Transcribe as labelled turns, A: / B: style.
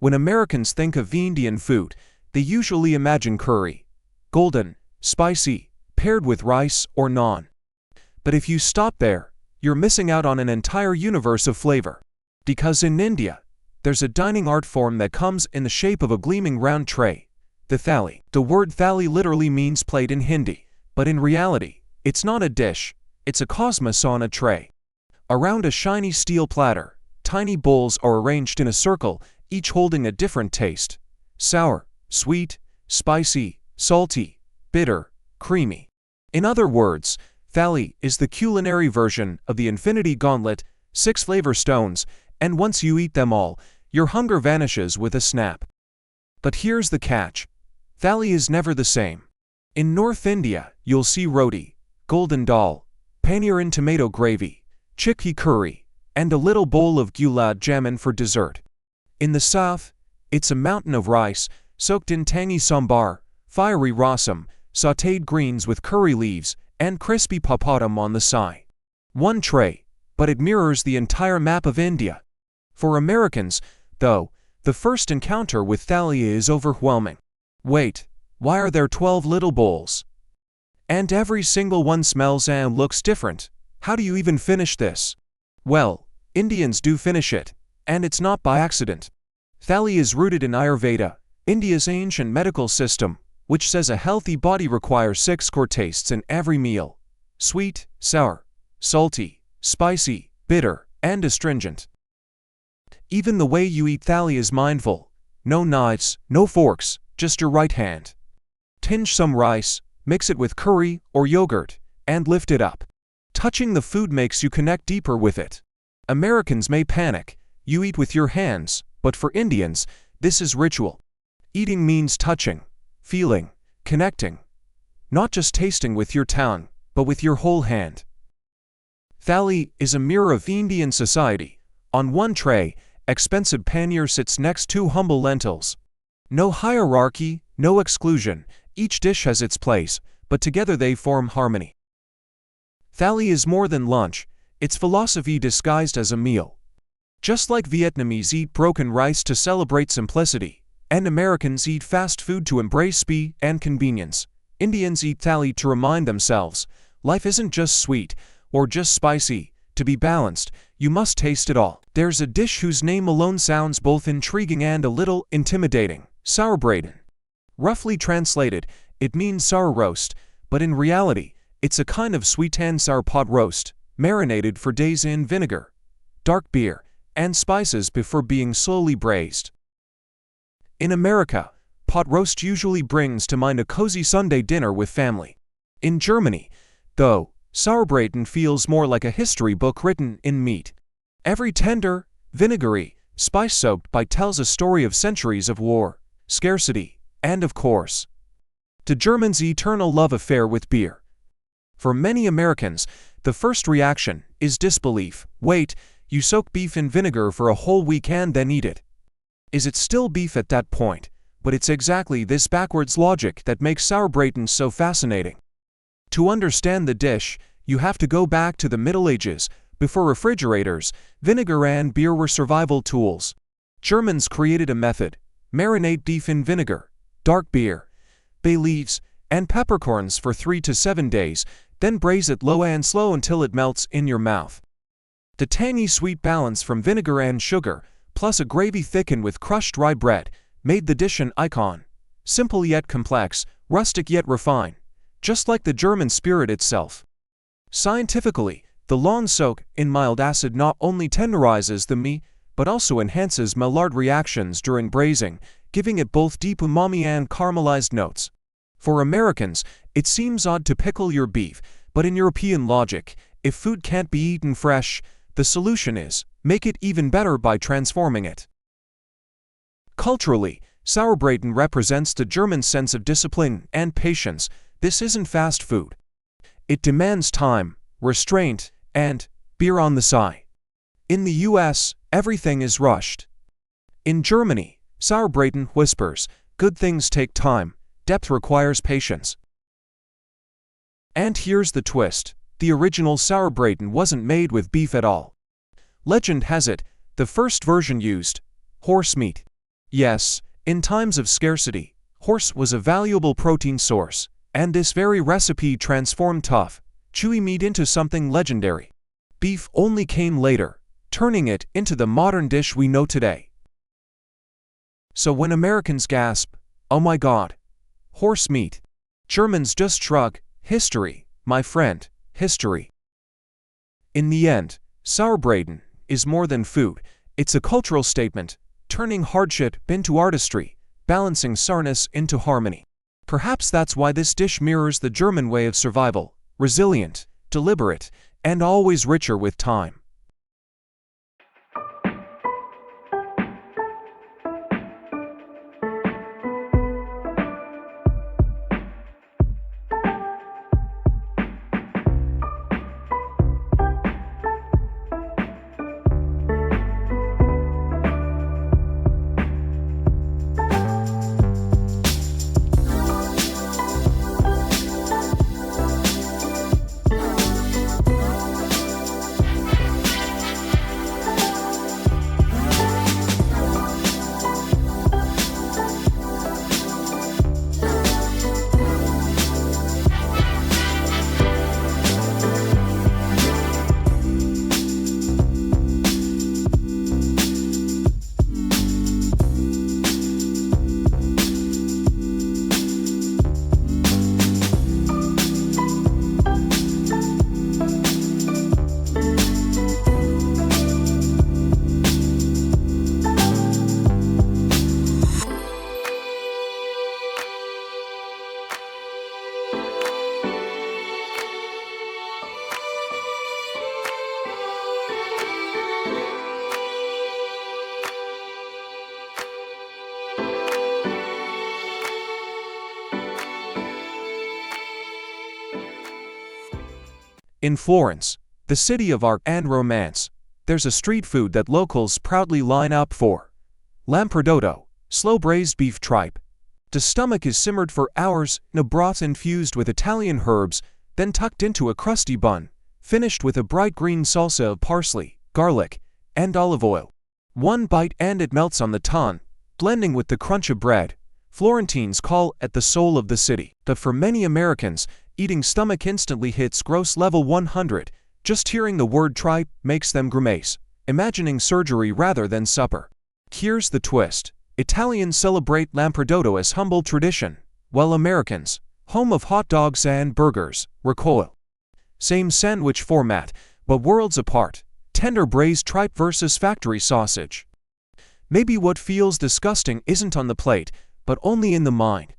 A: When Americans think of Indian food, they usually imagine curry, golden, spicy, paired with rice or naan. But if you stop there, you're missing out on an entire universe of flavor. Because in India, there's a dining art form that comes in the shape of a gleaming round tray, the thali. The word thali literally means plate in Hindi, but in reality, it's not a dish, it's a cosmos on a tray. Around a shiny steel platter, tiny bowls are arranged in a circle, each holding a different taste: sour, sweet, spicy, salty, bitter, creamy. In other words, thali is the culinary version of the infinity gauntlet, 6 flavor stones, and once you eat them all, your hunger vanishes with a snap. But here's the catch. Thali is never the same. In North India, you'll see roti, golden dal, paneer in tomato gravy, chickpea curry, and a little bowl of gulab jamun for dessert. In the South, it's a mountain of rice, soaked in tangy sambar, fiery rasam, sautéed greens with curry leaves, and crispy papadum on the side. One tray, but it mirrors the entire map of India. For Americans, though, the first encounter with thali is overwhelming. Wait, why are there 12 little bowls? And every single one smells and looks different. How do you even finish this? Well, Indians do finish it, and it's not by accident. Thali is rooted in Ayurveda, India's ancient medical system, which says a healthy body requires 6 core tastes in every meal: sweet, sour, salty, spicy, bitter, and astringent. Even the way you eat thali is mindful. No knives, no forks, just your right hand. Tinge some rice, mix it with curry or yogurt, and lift it up. Touching the food makes you connect deeper with it. Americans may panic. You eat with your hands, but for Indians, this is ritual. Eating means touching, feeling, connecting. Not just tasting with your tongue, but with your whole hand. Thali is a mirror of Indian society. On one tray, expensive paneer sits next to humble lentils. No hierarchy, no exclusion. Each dish has its place, but together they form harmony. Thali is more than lunch. It's philosophy disguised as a meal. Just like Vietnamese eat broken rice to celebrate simplicity, and Americans eat fast food to embrace speed and convenience, Indians eat thali to remind themselves, life isn't just sweet or just spicy. To be balanced, you must taste it all. There's a dish whose name alone sounds both intriguing and a little intimidating: Sauerbraten. Roughly translated, it means sour roast, but in reality, it's a kind of sweet and sour pot roast, marinated for days in vinegar, dark beer, and spices before being slowly braised. In America, pot roast usually brings to mind a cozy Sunday dinner with family. In Germany, though, Sauerbraten feels more like a history book written in meat. Every tender, vinegary, spice-soaked bite tells a story of centuries of war, scarcity, and of course, the Germans' eternal love affair with beer. For many Americans, the first reaction is disbelief. Wait, you soak beef in vinegar for a whole week and then eat it. Is it still beef at that point? But it's exactly this backwards logic that makes Sauerbraten so fascinating. To understand the dish, you have to go back to the Middle Ages. Before refrigerators, vinegar and beer were survival tools. Germans created a method: marinate beef in vinegar, dark beer, bay leaves, and peppercorns for 3 to 7 days, then braise it low and slow until it melts in your mouth. The tangy sweet balance from vinegar and sugar, plus a gravy thickened with crushed rye bread, made the dish an icon. Simple yet complex, rustic yet refined, just like the German spirit itself. Scientifically, the long soak in mild acid not only tenderizes the meat, but also enhances Maillard reactions during braising, giving it both deep umami and caramelized notes. For Americans, it seems odd to pickle your beef, but in European logic, if food can't be eaten fresh, the solution is, make it even better by transforming it. Culturally, Sauerbraten represents the German sense of discipline and patience. This isn't fast food. It demands time, restraint, and beer on the side. In the US, everything is rushed. In Germany, Sauerbraten whispers, good things take time, depth requires patience. And here's the twist: the original Sauerbraten wasn't made with beef at all. Legend has it, the first version used horse meat. Yes, in times of scarcity, horse was a valuable protein source, and this very recipe transformed tough, chewy meat into something legendary. Beef only came later, turning it into the modern dish we know today. So when Americans gasp, "Oh my God, horse meat," Germans just shrug, "History, my friend, history." In the end, Sauerbraten is more than food, it's a cultural statement, turning hardship into artistry, balancing sourness into harmony. Perhaps that's why this dish mirrors the German way of survival, resilient, deliberate, and always richer with time. In Florence, the city of art and romance, there's a street food that locals proudly line up for. Lampredotto, slow-braised beef tripe. The stomach is simmered for hours in a broth infused with Italian herbs, then tucked into a crusty bun, finished with a bright green salsa of parsley, garlic, and olive oil. One bite and it melts on the tongue, blending with the crunch of bread. Florentines call it the soul of the city. But for many Americans, eating stomach instantly hits gross level 100. Just hearing the word tripe makes them grimace, imagining surgery rather than supper. Here's the twist. Italians celebrate Lampredotto as humble tradition, while Americans, home of hot dogs and burgers, recoil. Same sandwich format, but worlds apart. Tender braised tripe versus factory sausage. Maybe what feels disgusting isn't on the plate, but only in the mind.